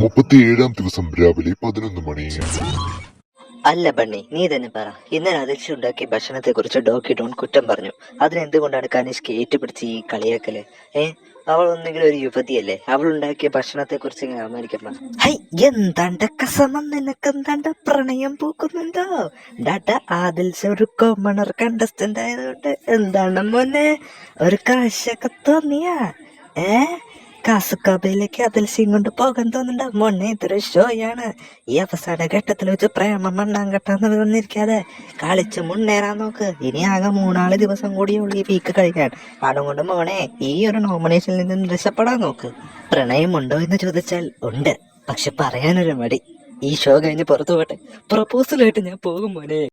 37-ാം ദിവസം രാവിലെ 11 മണി. അല്ല ബണ്ണി, നീ തന്നെ പറ. ഇന്നലെ അതിർച്ചി ഉണ്ടാക്കിയ ഭക്ഷണത്തെ കുറിച്ച് ഡോക്കി ഡോൺ കുറ്റം പറഞ്ഞു. അതിനെന്തുകൊണ്ടാണ് കനിഷ്ക ഏറ്റുപിടിച്ച് ഈ കളിയാക്കല്? അവൾ ഒന്നെങ്കിലും ഒരു യുവതിയല്ലേ? അവൾ ഉണ്ടാക്കിയ ഭക്ഷണത്തെ കുറിച്ച് ഇങ്ങനെ അവമാനിക്കപ്പെടാം. ഹൈ, എന്താണ്ടൊക്കെ സമം, നിനക്കെന്താണ്ട പ്രണയം പൂക്കുന്നുണ്ടോ? ഡാറ്റ ആദിൽസ് ഒരു കോമണർ കണ്ടസ്റ്റന്റ് ആയതുകൊണ്ട് എന്താണ് മോനെ ഒരു കാശൊക്കെ തോന്നിയാ? കാസുക്കാബയിലേക്ക് അതിൽസിയും കൊണ്ട് പോകാൻ തോന്നുന്നുണ്ടോ മോനെ? ഇതൊരു ഷോയാണ്. ഈ അവസാന ഘട്ടത്തിൽ വെച്ച് പ്രേമം മണ്ണാങ്കട്ടാന്ന് വന്നിരിക്കാതെ കളിച്ച് മുന്നേറാൻ നോക്ക്. ഇനി ആകെ 3-4 ദിവസം കൂടിയുള്ളൂ ഈ വീക്ക് കഴിക്കാൻ. അതുകൊണ്ട് മോനെ ഈ ഒരു നോമിനേഷനിൽ നിന്ന് രക്ഷപ്പെടാൻ നോക്ക്. പ്രണയമുണ്ടോ എന്ന് ചോദിച്ചാൽ ഉണ്ട്, പക്ഷെ പറയാനൊരു മടി. ഈ ഷോ കഴിഞ്ഞ് പുറത്തു പോട്ടെ. പ്രപ്പോസലായിട്ട് ഞാൻ പോകും മോനെ.